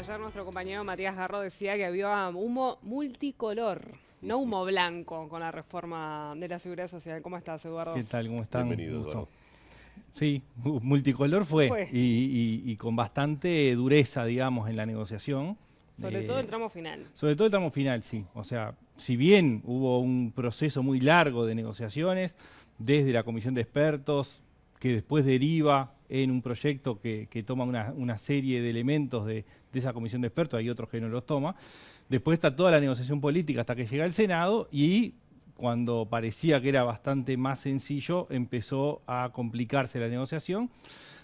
ayer nuestro compañero Matías Garro decía que había humo multicolor, no humo blanco con la reforma de la Seguridad Social. ¿Cómo estás, Eduardo? ¿Qué tal? ¿Cómo están? Bienvenido, Gusto. Eduardo. Sí, multicolor fue Fue. y con bastante dureza, digamos, en la negociación. Sobre todo el tramo final. Sobre todo el tramo final, sí. O sea, si bien hubo un proceso muy largo de negociaciones, desde la comisión de expertos, que después deriva en un proyecto que toma una serie de elementos de esa comisión de expertos, hay otros que no los toma. Después está toda la negociación política hasta que llega al Senado y cuando parecía que era bastante más sencillo, empezó a complicarse la negociación,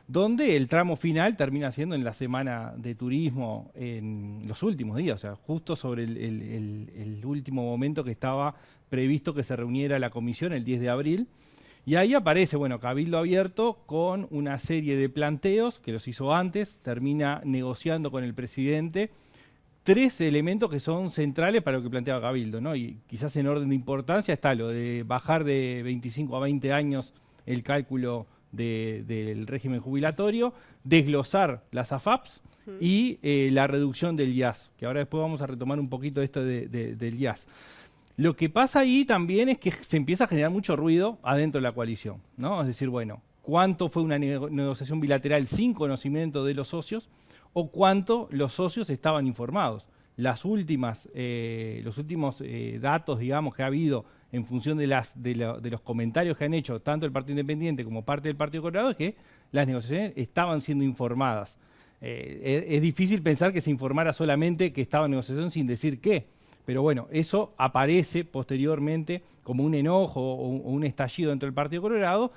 donde el tramo final termina siendo en la semana de turismo, en los últimos días, o sea, justo sobre el último momento que estaba previsto que se reuniera la comisión el 10 de abril. Y ahí aparece, bueno, Cabildo Abierto con una serie de planteos que los hizo antes, termina negociando con el presidente tres elementos que son centrales para lo que planteaba Cabildo, ¿no? Y quizás en orden de importancia está lo de bajar de 25 a 20 años el cálculo del régimen jubilatorio, desglosar las AFAPs y la reducción del IAS, que ahora después vamos a retomar un poquito esto del IAS. Lo que pasa ahí también es que se empieza a generar mucho ruido adentro de la coalición, ¿no? Es decir, bueno, ¿cuánto fue una negociación bilateral sin conocimiento de los socios o cuánto los socios estaban informados? Los últimos datos, digamos, que ha habido en función de los comentarios que han hecho tanto el Partido Independiente como parte del Partido Colorado es que las negociaciones estaban siendo informadas. Es difícil pensar que se informara solamente que estaba en negociación sin decir qué. Pero bueno, eso aparece posteriormente como un enojo o un estallido dentro del Partido Colorado,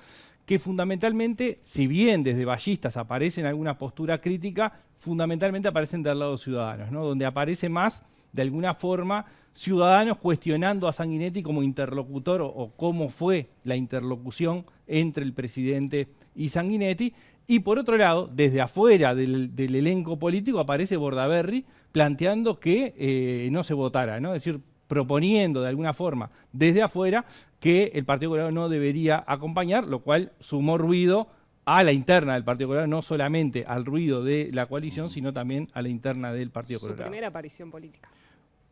que fundamentalmente, si bien desde ballistas aparecen alguna postura crítica, fundamentalmente aparecen del lado de Ciudadanos, ¿no? Donde aparece más, de alguna forma, Ciudadanos cuestionando a Sanguinetti como interlocutor o cómo fue la interlocución entre el presidente y Sanguinetti. Y por otro lado, desde afuera del elenco político aparece Bordaberry planteando que no se votara, ¿no? Es decir, proponiendo de alguna forma desde afuera que el Partido Colorado no debería acompañar, lo cual sumó ruido a la interna del Partido Colorado, no solamente al ruido de la coalición, sino también a la interna del Partido Colorado. Su primera aparición política.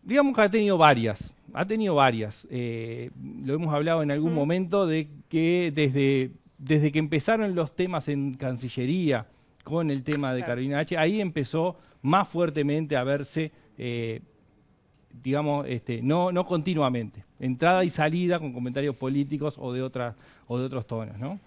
Digamos que ha tenido varias. Lo hemos hablado en algún momento de que desde que empezaron los temas en Cancillería con el tema de Carolina H., ahí empezó más fuertemente a verse, digamos, no continuamente, entrada y salida con comentarios políticos o de otros tonos, ¿no?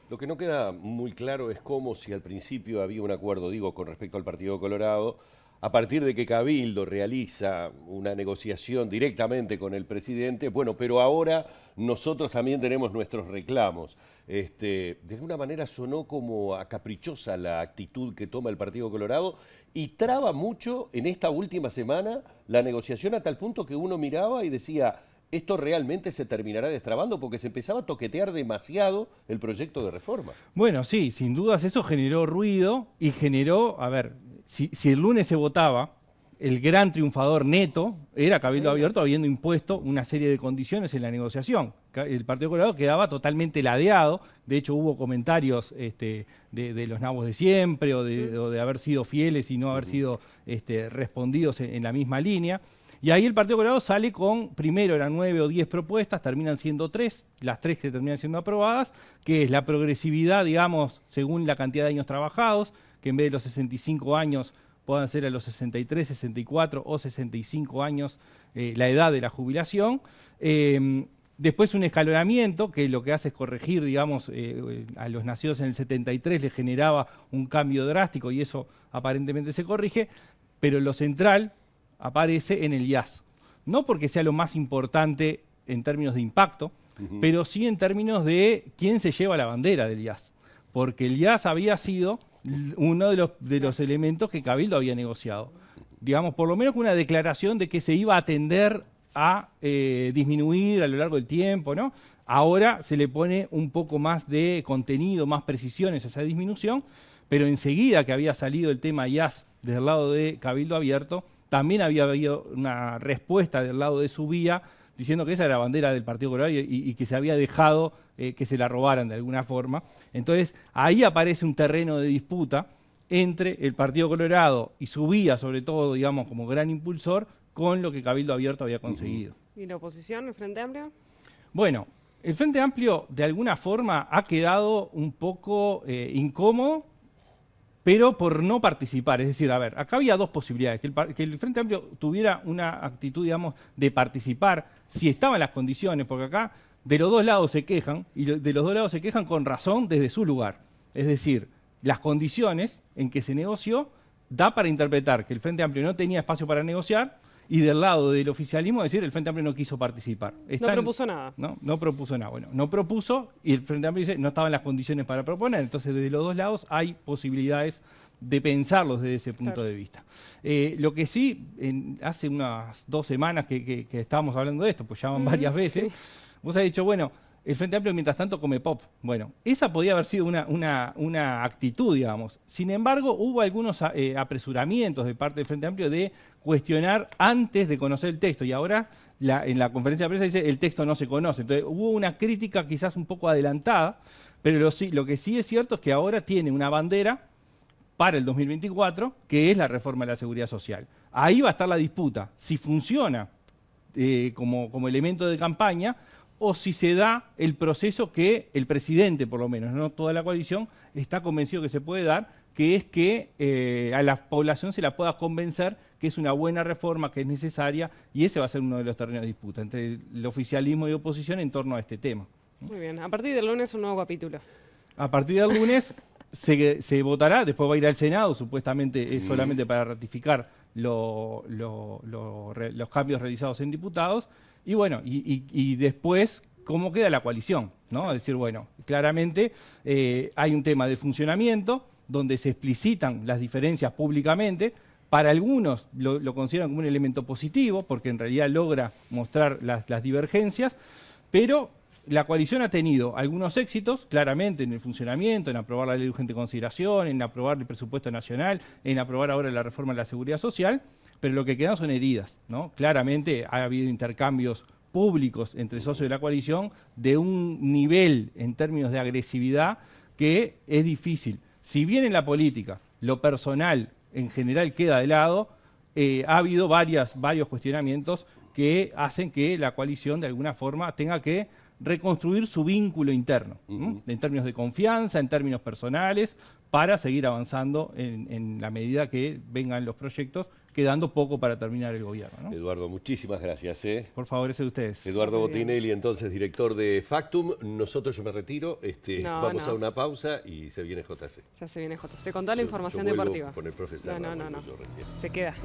Lo que no queda muy claro es cómo, si al principio había un acuerdo, digo, con respecto al Partido Colorado, a partir de que Cabildo realiza una negociación directamente con el presidente, bueno, pero ahora nosotros también tenemos nuestros reclamos. De alguna manera sonó como a caprichosa la actitud que toma el Partido Colorado y traba mucho en esta última semana la negociación a tal punto que uno miraba y decía, esto realmente se terminará destrabando porque se empezaba a toquetear demasiado el proyecto de reforma. Bueno, sí, sin dudas eso generó ruido y generó, a ver, si el lunes se votaba, el gran triunfador neto era Cabildo Abierto, habiendo impuesto una serie de condiciones en la negociación. El Partido Colorado quedaba totalmente ladeado, de hecho hubo comentarios de los nabos de siempre o de haber sido fieles y no haber sido respondidos en la misma línea. Y ahí el Partido Colorado sale con, primero eran 9 o 10 propuestas, terminan siendo 3, las 3 que terminan siendo aprobadas, que es la progresividad, digamos, según la cantidad de años trabajados, que en vez de los 65 años puedan ser a los 63, 64 o 65 años la edad de la jubilación. Después un escalonamiento, que lo que hace es corregir, digamos, a los nacidos en el 73 les generaba un cambio drástico y eso aparentemente se corrige, pero lo central aparece en el IAS. No porque sea lo más importante en términos de impacto, pero sí en términos de quién se lleva la bandera del IAS. Porque el IAS había sido uno de los elementos que Cabildo había negociado. Digamos, por lo menos con una declaración de que se iba a tender a disminuir a lo largo del tiempo, ¿no? Ahora se le pone un poco más de contenido, más precisiones a esa disminución, pero enseguida que había salido el tema IAS del lado de Cabildo Abierto, también había habido una respuesta del lado de Subía diciendo que esa era la bandera del Partido Colorado y que se había dejado que se la robaran de alguna forma. Entonces ahí aparece un terreno de disputa entre el Partido Colorado y su vía, sobre todo, digamos, como gran impulsor, con lo que Cabildo Abierto había conseguido. ¿Y la oposición, el Frente Amplio? Bueno, el Frente Amplio de alguna forma ha quedado un poco incómodo, pero por no participar. Es decir, a ver, acá había dos posibilidades, que el Frente Amplio tuviera una actitud, digamos, de participar, si estaban las condiciones, porque acá de los dos lados se quejan, y de los dos lados se quejan con razón desde su lugar. Es decir, las condiciones en que se negoció da para interpretar que el Frente Amplio no tenía espacio para negociar, y del lado del oficialismo decir el Frente Amplio no quiso participar. No propuso nada. No propuso nada. Bueno, no propuso y el Frente Amplio dice no estaban las condiciones para proponer. Entonces, desde los dos lados hay posibilidades de pensarlos desde ese punto de vista. Lo que sí, hace unas 2 semanas que estábamos hablando de esto, pues ya van varias veces, sí. Vos has dicho, bueno, el Frente Amplio mientras tanto come pop. Bueno, esa podía haber sido una actitud, digamos. Sin embargo, hubo algunos apresuramientos de parte del Frente Amplio de cuestionar antes de conocer el texto. Y ahora, en la conferencia de prensa dice el texto no se conoce. Entonces, hubo una crítica quizás un poco adelantada, pero lo que sí es cierto es que ahora tiene una bandera para el 2024, que es la reforma de la seguridad social. Ahí va a estar la disputa. Si funciona como elemento de campaña, o si se da el proceso que el presidente, por lo menos, no toda la coalición, está convencido que se puede dar, que es que a la población se la pueda convencer que es una buena reforma, que es necesaria, y ese va a ser uno de los terrenos de disputa entre el oficialismo y oposición en torno a este tema. Muy bien, a partir del lunes un nuevo capítulo. A partir del lunes se votará, después va a ir al Senado, supuestamente es solamente para ratificar los cambios realizados en diputados, y bueno, y después, ¿cómo queda la coalición? ¿No? Es decir, bueno, claramente hay un tema de funcionamiento donde se explicitan las diferencias públicamente. Para algunos lo consideran como un elemento positivo, porque en realidad logra mostrar las divergencias, pero la coalición ha tenido algunos éxitos, claramente, en el funcionamiento, en aprobar la ley de urgente consideración, en aprobar el presupuesto nacional, en aprobar ahora la reforma de la seguridad social, pero lo que quedan son heridas, ¿no? Claramente ha habido intercambios públicos entre socios de la coalición de un nivel en términos de agresividad que es difícil. Si bien en la política lo personal en general queda de lado, ha habido varios cuestionamientos que hacen que la coalición de alguna forma tenga que reconstruir su vínculo interno, en términos de confianza, en términos personales, para seguir avanzando en la medida que vengan los proyectos, quedando poco para terminar el gobierno, ¿no? Eduardo, muchísimas gracias. Por favor, ese de ustedes. Eduardo Botinelli, entonces director de Factum. Yo me retiro, vamos a una pausa y se viene JC. Ya se viene JC con toda la información deportiva. Con el profesor. No. Se queda.